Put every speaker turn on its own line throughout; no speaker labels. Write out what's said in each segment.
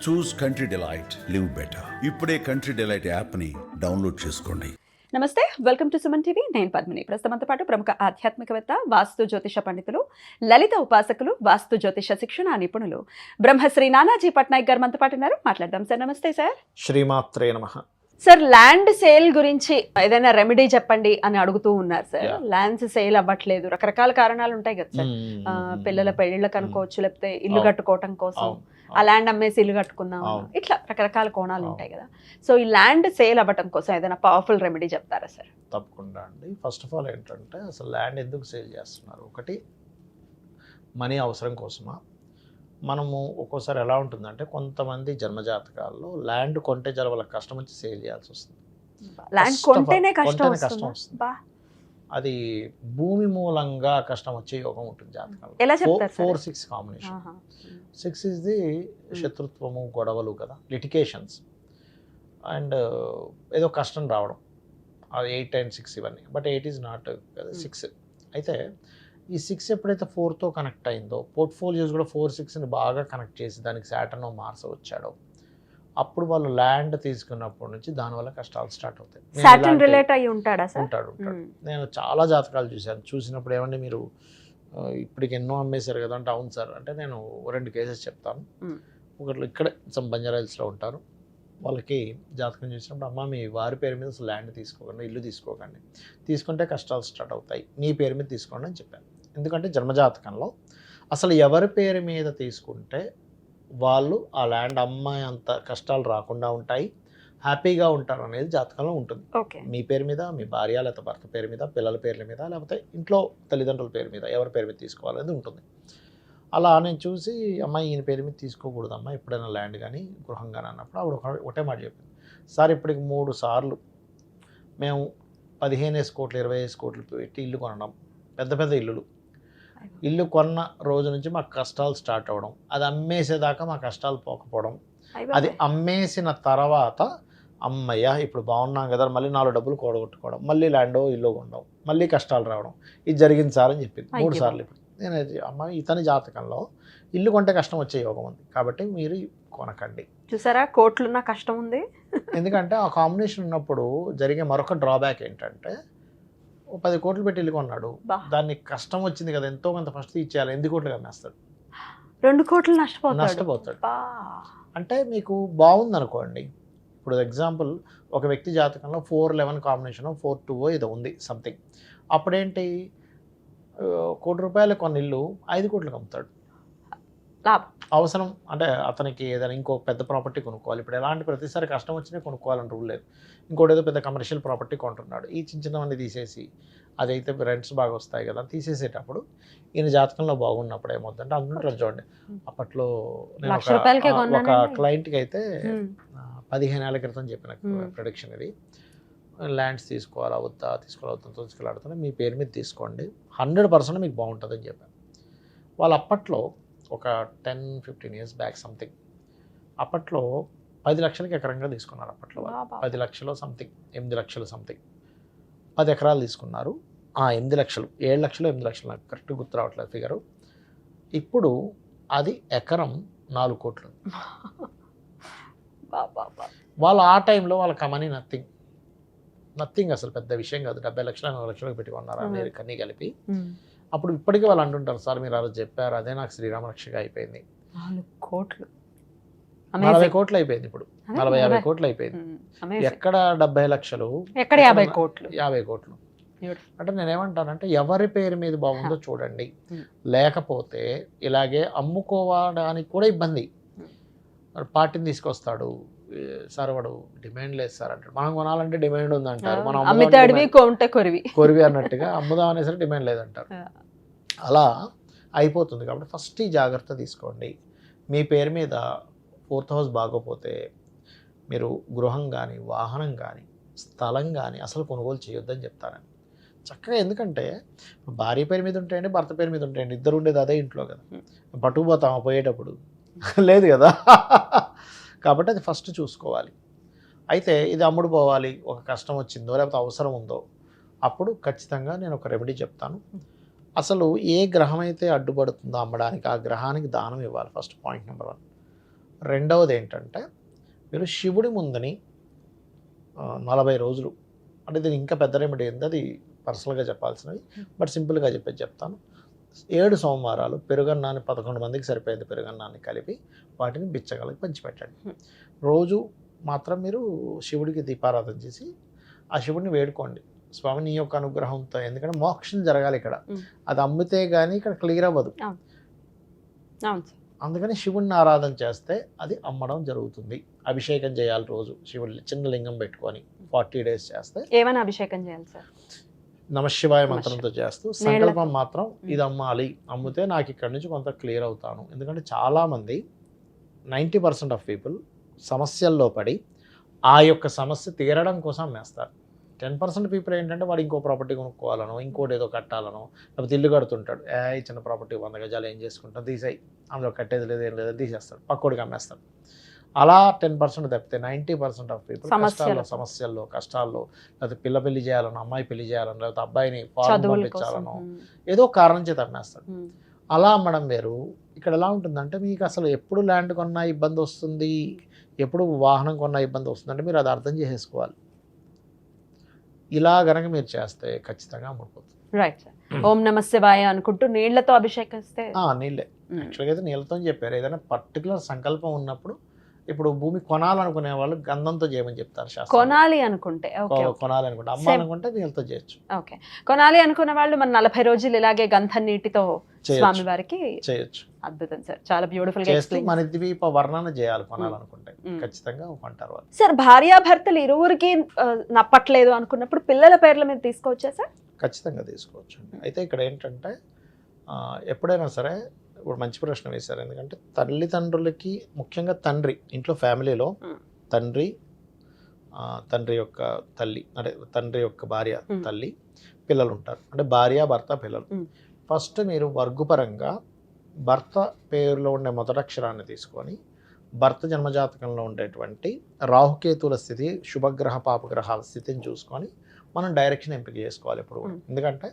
చూస్ country delight, live better. ఇప్పుడే country delight యాప్ని download చేసుకోండి.
నమస్తే, వెల్కమ్ టు సుమన్ టీవీ. నేను పద్మిని. ప్రస్తుతంతో పాటు ప్రముఖ ఆధ్యాత్మికవేత్త, వాస్తు జ్యోతిష పండితులు, లలిత ఉపాసకులు, వాస్తు జ్యోతిష శిక్షణ నిపుణులు బ్రహ్మశ్రీ నానాజీ పట్నాయక్ గారు మనతో పాటు ఉన్నారు. మాట్లాడదాం సార్. నమస్తే సార్.
శ్రీమాత్రే నమః.
సార్, ల్యాండ్ సేల్ గురించి ఏదైనా రెమెడీ చెప్పండి అని అడుగుతూ ఉన్నారు సార్. ల్యాండ్స్ సేల్ అవ్వట్లేదు, రకరకాల కారణాలు ఉంటాయి కదా సార్. పిల్లల పెళ్ళిళ్ళకి అనుకోవచ్చు, లేకపోతే ఇల్లు కట్టుకోవటం కోసం ఆ ల్యాండ్ అమ్మేసి ఇల్లు కట్టుకుందాం, ఇట్లా రకరకాల కోణాలు ఉంటాయి కదా. సో ఈ ల్యాండ్ సేల్ అవ్వటం కోసం ఏదైనా పవర్ఫుల్ రెమెడీ చెప్తారా సార్?
తప్పకుండా అండి. ఫస్ట్ ఆఫ్ ఆల్ ఏంటంటే, అసలు ల్యాండ్ ఎందుకు సేల్ చేస్తున్నారు? ఒకటి, మనీ అవసరం కోసమా? మనము ఒక్కోసారి ఎలా ఉంటుందంటే, కొంతమంది జన్మజాతకాల్లో ల్యాండ్ కొంటే చాలా వాళ్ళకి కష్టం వచ్చి సేల్ చేయాల్సి వస్తుంది.
ల్యాండ్ కొంటేనే కష్టం వస్తుంది.
అది భూమి మూలంగా కష్టం వచ్చే యోగం ఉంటుంది జాతకంలో.
ఎలా చెప్తారు?
4-6 కాంబినేషన్. 6 ఇస్ ది శత్రుత్వము, గొడవలు కదా, లిటికేషన్స్ అండ్ ఏదో కష్టం రావడం. అది 8 and 6 ఇవన్నీ. But 8 is not 6. అయితే ఈ 6 ఎప్పుడైతే 4తో కనెక్ట్ అయిందో, పోర్ట్ఫోలియోస్ కూడా 4-6ని బాగా కనెక్ట్ చేసి దానికి సాటర్న్ మార్స్ వచ్చాడో, అప్పుడు వాళ్ళు ల్యాండ్ తీసుకున్నప్పటి నుంచి దానివల్ల కష్టాలు స్టార్ట్ అవుతాయి.
సాటర్న్ రిలేట్ అయ్యి ఉంటాడా సార్?
ఉంటాడు. నేను చాలా జాతకాలు చూసినప్పుడు ఏమంటే, మీరు ఇప్పటికి ఎన్నో అమ్మేశారు కదా అంటే, అవును సార్ అంటే, నేను 2 కేసెస్ చెప్తాను. ఒకటి ఇక్కడే బంజారాహిల్స్లో ఉంటారు. వాళ్ళకి జాతకం చూసినప్పుడు, అమ్మ మీ వారి పేరు మీద అసలు ల్యాండ్ తీసుకోకండి, ఇల్లు తీసుకోకండి, తీసుకుంటే కష్టాలు స్టార్ట్ అవుతాయి, మీ పేరు మీద తీసుకోండి అని చెప్పాను. ఎందుకంటే జన్మజాతకంలో అసలు ఎవరి పేరు మీద తీసుకుంటే వాళ్ళు ఆ ల్యాండ్ అమ్మాయి అంత కష్టాలు రాకుండా ఉంటాయి, హ్యాపీగా ఉంటారు అనేది జాతకంలో ఉంటుంది. మీ పేరు మీద, మీ భార్య లేకపోతే భర్త పేరు మీద, పిల్లల పేర్ల మీద, లేకపోతే ఇంట్లో తల్లిదండ్రుల పేరు మీద ఎవరి పేరు మీద తీసుకోవాలనేది ఉంటుంది. అలా నేను చూసి, అమ్మాయి ఈయన పేరు మీద తీసుకోకూడదమ్మా ఎప్పుడైనా ల్యాండ్ కానీ గృహం కానీ అన్నప్పుడు ఆవిడ ఒకటే మాట చెప్పింది, సార్ ఇప్పటికి 3 సార్లు మేము 15 కోట్లు 20 కోట్లు పెట్టి ఇల్లు కొనడం, పెద్ద పెద్ద ఇల్లు కొన్న రోజు నుంచి మాకు కష్టాలు స్టార్ట్ అవ్వడం, అది అమ్మేసేదాకా మా కష్టాలు పోకపోవడం, అది అమ్మేసిన తర్వాత అమ్మయ్య ఇప్పుడు బాగున్నాం కదా మళ్ళీ 4 డబ్బులు కూడగొట్టుకోవడం, మళ్ళీ ల్యాండో ఇల్లు కొనడం, మళ్ళీ కష్టాలు రావడం, ఇది జరిగింది సార్ అని చెప్పింది 3 సార్లు. ఇప్పుడు నేను అమ్మ ఇతని జాతకంలో ఇల్లు కొంటే కష్టం వచ్చే యోగం ఉంది కాబట్టి మీరు కొనకండి.
చూసారా, కోట్లున్న కష్టం ఉంది.
ఎందుకంటే ఆ కాంబినేషన్ ఉన్నప్పుడు జరిగే మరొక డ్రాబ్యాక్ ఏంటంటే, 10 కోట్లు పెట్టి ఇల్లు కొన్నాడు, దానికి కష్టం వచ్చింది కదా, ఎంతో కొంత ఫస్ట్ ఇచ్చేయాలి, 8 కోట్లు అమ్మేస్తాడు,
2 కోట్లు
నష్టపోతాడు. అంటే మీకు బాగుంది అనుకోండి, ఇప్పుడు ఎగ్జాంపుల్ ఒక వ్యక్తి జాతకంలో 4-11 కాంబినేషన్ 4-2 ఏదో ఉంది సంథింగ్, అప్పుడేంటి 1 కోటి రూపాయలు కొన్ని ఇల్లు 5 కోట్లకు అమ్ముతాడు. అవసరం అంటే అతనికి ఏదైనా ఇంకో పెద్ద ప్రాపర్టీ కొనుక్కోవాలి. ఇప్పుడు ఎలాంటి ప్రతిసారి కష్టం వచ్చినా కొనుక్కోవాలని రూల్ లేదు. ఇంకోటి ఏదో పెద్ద కమర్షియల్ ప్రాపర్టీ కొంటున్నాడు, ఈ చిన్నవన్నీ తీసేసి అదైతే రెంట్స్ బాగా వస్తాయి కదా తీసేసేటప్పుడు, ఈయన జాతకంలో బాగున్నప్పుడు ఏమవుతుందంటే, అందుంటారు చూడండి, అప్పట్లో నేను ఒక క్లయింట్కి అయితే 15 ఏళ్ల క్రితం చెప్పిన ప్రొడిక్షన్ ఇది, ల్యాండ్స్ తీసుకోవాలా వద్దా తీసుకెళ్ళాడుతున్నా, మీ పేరు మీద తీసుకోండి 100% మీకు బాగుంటుందని చెప్పాను. వాళ్ళు అప్పట్లో ఒక 10-15 years బ్యాక్ సంథింగ్, అప్పట్లో 10 లక్షలకి ఎకరంగా తీసుకున్నారు. అప్పట్లో 10 లక్షలు సంథింగ్, 8 లక్షలు సంథింగ్, 10 ఎకరాలు తీసుకున్నారు. 8 లక్షలు, 7 లక్షలు 8 లక్షలు, నాకు కరెక్ట్ గుర్తు రావట్లేదు ఫిగరు. ఇప్పుడు అది ఎకరం 4 కోట్లు. వాళ్ళు ఆ టైంలో వాళ్ళ కమనీ నథింగ్ అసలు పెద్ద విషయం కాదు. 70 లక్షలు 40 లక్షలకు పెట్టుకున్నారు అన్నీ కలిపి. అప్పుడు ఇప్పటికీ వాళ్ళు అంటుంటారు, సార్ మీరు అలా చెప్పారు, అదే నాకు శ్రీరామరక్షగా అయిపోయింది.
4 కోట్లు
40 కోట్లు అయిపోయింది, ఇప్పుడు 40-50 కోట్లు అయిపోయింది. ఎక్కడ 70 లక్షలు,
ఎక్కడ 50 కోట్లు.
అంటే నేనేమంటానంటే, ఎవరి పేరు మీద బాగుందో చూడండి, లేకపోతే ఇలాగే అమ్ముకోవడానికి కూడా ఇబ్బంది. పార్టీని తీసుకొస్తాడు, సార్ వాడు డిమాండ్ లేదు సార్ అంటాడు, మనం కొనాలంటే డిమాండ్ ఉందంటారు, మనం కొరివి అన్నట్టుగా అమ్ముదాం అనేసరికి డిమాండ్ లేదంటారు. అలా అయిపోతుంది. కాబట్టి ఫస్ట్ ఈ జాగ్రత్త తీసుకోండి. మీ పేరు మీద 4th హౌస్ బాగోపోతే మీరు గృహం కానీ, వాహనం కానీ, స్థలం కానీ అసలు కొనుగోలు చేయొద్దని చెప్తాను చక్కగా. ఎందుకంటే భార్య పేరు మీద ఉంటాయండి, భర్త పేరు మీద ఉంటాయండి, ఇద్దరు ఉండేది అదే ఇంట్లో కదా, పట్టుకుపోతాం పోయేటప్పుడు లేదు కదా. కాబట్టి అది ఫస్ట్ చూసుకోవాలి. అయితే ఇది అమ్ముడు పోవాలి, ఒక కష్టం వచ్చిందో లేకపోతే అవసరం ఉందో, అప్పుడు ఖచ్చితంగా నేను ఒక రెమెడీ చెప్తాను. అసలు ఏ గ్రహం అయితే అడ్డుపడుతుందో అమ్మడానికి, ఆ గ్రహానికి దానం ఇవ్వాలి. First point number 1. రెండవది ఏంటంటే మీరు శివుడి ముందని 40 రోజులు, అంటే దీనికి ఇంకా పెద్ద రెమెడీ ఉంది, అది పర్సనల్గా చెప్పాల్సినవి, బట్ సింపుల్గా చెప్తాను. 7 సోమవారాలు పెరుగన్నాన్ని 11 మందికి సరిపోయేది పెరుగన్నాన్ని కలిపి వాటిని బిచ్చగాళ్ళకి పంచిపెట్టండి. రోజు మాత్రం మీరు శివుడికి దీపారాధన చేసి ఆ శివుడిని వేడుకోండి, స్వామి నీ యొక్క అనుగ్రహంతో, ఎందుకంటే మోక్షం జరగాలి ఇక్కడ, అది అమ్మితే కానీ ఇక్కడ క్లియర్ అవ్వదు. అందుకని శివుడిని ఆరాధన చేస్తే అది అమ్మడం జరుగుతుంది. అభిషేకం చేయాలి రోజు, శివుడి చిన్న లింగం పెట్టుకొని 40 days చేస్తే.
ఏమైనా అభిషేకం చేయాలి సార్?
నమశివాయ మంత్రంతో చేస్తూ సంకల్పం మాత్రం ఇది అమ్మాలి, అమ్మితే నాకు ఇక్కడ నుంచి కొంత క్లియర్ అవుతాను. ఎందుకంటే చాలామంది 90% ఆఫ్ పీపుల్ సమస్యల్లో పడి ఆ యొక్క సమస్య తీరడం కోసం అమ్మేస్తారు. 10% పీపుల్ ఏంటంటే వాడు ఇంకో ప్రాపర్టీ కొనుక్కోవాలనో, ఇంకోటి ఏదో కట్టాలనో, లేకపోతే ఇల్లు కడుతుంటాడు, ఈ చిన్న ప్రాపర్టీ 100 గజాలు ఏం చేసుకుంటాం తీసేయి, అందులో కట్టేది లేదు ఏం లేదు తీసేస్తాడు, పక్కోడికి అమ్మేస్తాడు. అలా 10% తప్పితే 90% ఆఫ్ పీపుల్ సమస్యల్లో కష్టాల్లో, లేకపోతే పిల్ల పెళ్లి చేయాలనో, అమ్మాయి పెళ్లి చేయాలనో, లేకపోతే అబ్బాయిని ఫారెన్ పంపించాలనో ఏదో కారణం చేత అమ్మేస్తాడు. అలా అమ్మడం వేరు. ఇక్కడ ఎలా ఉంటుందంటే మీకు అసలు ఎప్పుడు ల్యాండ్ కొన్నా ఇబ్బంది వస్తుంది, ఎప్పుడు వాహనం కొన్నా ఇబ్బంది వస్తుంది అంటే మీరు అది అర్థం చేసేసుకోవాలి. ఇలా గనక మీరు చేస్తే ఖచ్చితంగా అమ్ముడుపోతుంది.
Right sir. ఓం నమ శివాయ అనుకుంటూ నీళ్లతో అభిషేకిస్తే
నీళ్ళే యాక్చువల్గా అయితే నీళ్ళతో చెప్పారు. ఏదైనా పర్టికులర్ సంకల్పం ఉన్నప్పుడు, ఇప్పుడు భూమి కొనాలనుకునే వాళ్ళు గంధంతో చేయమని చెప్తారు శాస్త్రం.
కొనాలి అనుకుంటే
కొనాలనుకుంటే, అమ్మాలనుకుంటే నీళ్ళతో చేయొచ్చు.
ఓకే, కొనాలి అనుకున్న వాళ్ళు మన 40 రోజులు ఇలాగే గంధం నీటితో స్వామి వారికి చేయొచ్చు. అద్భుతం సార్, చాలా బ్యూటిఫుల్ గా ఎక్స్ప్లెయిన్.
మన ద్వీప వర్ణన చేయాలి కొనాలనుకుంటే, ఖచ్చితంగా కొంటారు వాళ్ళు.
సార్, భార్యాభర్తలు ఇరువురికి నప్పట్లేదు అనుకున్నప్పుడు పిల్లల పేర్ల మీద తీసుకోవచ్చా సార్?
ఖచ్చితంగా తీసుకోవచ్చు. అయితే ఇక్కడ ఏంటంటే ఎప్పుడైనా సరే, ఇప్పుడు మంచి ప్రశ్న వేశారు. ఎందుకంటే తల్లిదండ్రులకి, ముఖ్యంగా తండ్రి, ఇంట్లో ఫ్యామిలీలో తండ్రి యొక్క తల్లి, అంటే తండ్రి యొక్క భార్య తల్లి, పిల్లలు ఉంటారు, అంటే భార్య భర్త పిల్లలు. ఫస్ట్ మీరు వర్గుపరంగా భర్త పేరులో ఉండే మొదటక్షరాన్ని తీసుకొని భర్త జన్మజాతకంలో ఉండేటువంటి రాహుకేతుల స్థితి, శుభగ్రహ పాపగ్రహాల స్థితిని చూసుకొని మనం డైరెక్షన్ ఎంపిక చేసుకోవాలి ఎప్పుడు కూడా. ఎందుకంటే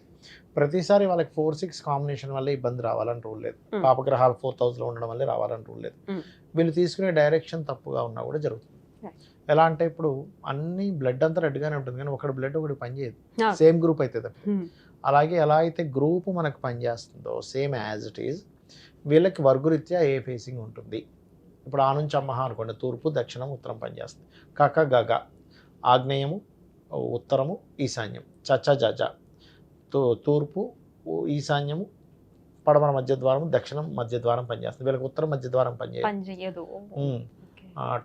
ప్రతిసారి వాళ్ళకి 4-6 కాంబినేషన్ వల్ల ఇబ్బంది రావాలని రూల్ లేదు, పాపగ్రహాలు 4th house లో ఉండడం వల్లే రావాలని రూల్ లేదు. వీళ్ళు తీసుకునే డైరెక్షన్ తప్పుగా ఉన్నా కూడా జరుగుతుంది. ఎలా అంటే ఇప్పుడు అన్ని బ్లడ్ అంతా రెడ్గానే ఉంటుంది, కానీ ఒకటి బ్లడ్ ఒకటి పనిచేయదు, సేమ్ గ్రూప్ అయితే తప్ప. అలాగే ఎలా అయితే గ్రూప్ మనకు పనిచేస్తుందో సేమ్ యాజ్ ఇట్ ఈజ్ వీళ్ళకి వర్గురీత్యా ఏ ఫేసింగ్ ఉంటుంది. ఇప్పుడు ఆ నుంచి అమ్మహ అనుకోండి, తూర్పు దక్షిణం ఉత్తరం పనిచేస్తుంది. కక గగ ఆగ్నేయము ఉత్తరము ఈశాన్యం, చచ జజ తూర్పు ఈశాన్యము పడమర మధ్య ద్వారం దక్షిణం మధ్య ద్వారం పనిచేస్తుంది. వీళ్ళకి ఉత్తరం మధ్య ద్వారం పనిచేయదు.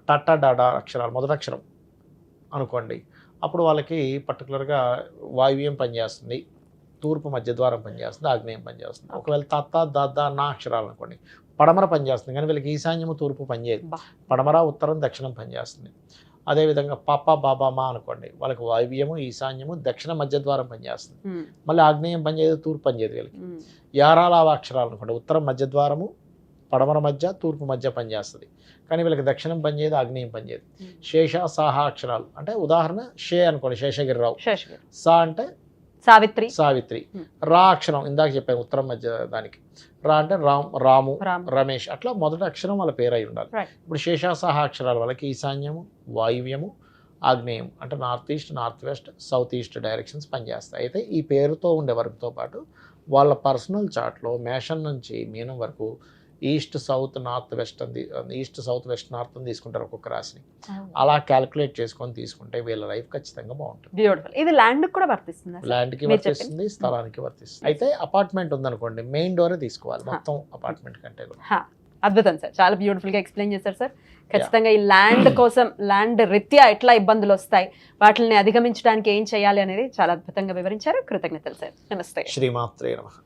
టట డాడ అక్షరాలు మొదటక్షరం అనుకోండి, అప్పుడు వాళ్ళకి పర్టికులర్గా వాయువ్యం పనిచేస్తుంది, తూర్పు మధ్య ద్వారం పనిచేస్తుంది, ఆగ్నేయం పనిచేస్తుంది. ఒకవేళ తత్త దద్ద నా అక్షరాలు అనుకోండి, పడమర పనిచేస్తుంది, కానీ వీళ్ళకి ఈశాన్యము తూర్పు పనిచేయదు, పడమర ఉత్తరం దక్షిణం పనిచేస్తుంది. అదేవిధంగా పాప బాబా మా అనుకోండి, వాళ్ళకి వాయువ్యము ఈశాన్యము దక్షిణ మధ్య ద్వారం పనిచేస్తుంది, మళ్ళీ ఆగ్నేయం పనిచేయదు, తూర్పు పనిచేయదు. వీళ్ళకి యారాలావ అక్షరాలు అనుకోండి, ఉత్తరం మధ్య ద్వారము పడమర మధ్య తూర్పు మధ్య పనిచేస్తుంది, కానీ వీళ్ళకి దక్షిణం పనిచేయదు, ఆగ్నేయం పనిచేయదు. శేష సాహా అక్షరాలు అంటే ఉదాహరణ షే అనుకోండి, శేషగిరిరావు. సా అంటే సావిత్రి. రా అక్షరం ఇందాక చెప్పాను ఉత్తరం మధ్య దానికి, రా అంటే రాము రమేష్, అట్లా మొదటి అక్షరం వాళ్ళ పేరు అయి ఉండాలి. ఇప్పుడు శేషాసహ అక్షరాలు వాళ్ళకి ఈశాన్యము వాయువ్యము ఆగ్నేయం అంటే north east north west south east directions పనిచేస్తాయి. అయితే ఈ పేరుతో ఉండే వరకుతో పాటు వాళ్ళ పర్సనల్ చార్ట్లో మేషం నుంచి మీనం వరకు east south north west east south west north అని తీసుకుంటారు ఒక్కొక్క రాశిని. అలా క్యాలిక్యులేట్ చేసుకొని తీసుకుంటే వీళ్ళ లైఫ్ ఖచ్చితంగా బాగుంటుంది.
బ్యూటిఫుల్. ఇది ల్యాండ్ కూడా వర్తిస్తుంది?
ల్యాండ్కి వర్తిస్తుంది, స్థలానికి వర్తిస్తుంది. అయితే అపార్ట్మెంట్ ఉందనుకోండి, మెయిన్ డోరే తీసుకోవాలి మొత్తం అపార్ట్మెంట్ కంటే కూడా.
అద్భుతం సార్, చాలా బ్యూటిఫుల్ గా ఎక్స్ప్లెయిన్ చేశారు సార్. ఖచ్చితంగా ఈ ల్యాండ్ కోసం, ల్యాండ్ రీత్యా ఎట్లా ఇబ్బందులు వస్తాయి, వాటిని అధిగమించడానికి ఏం చేయాలి అనేది చాలా అద్భుతంగా వివరించారు. కృతజ్ఞతలు సార్. నమస్తే.
శ్రీమాత్రే నమః.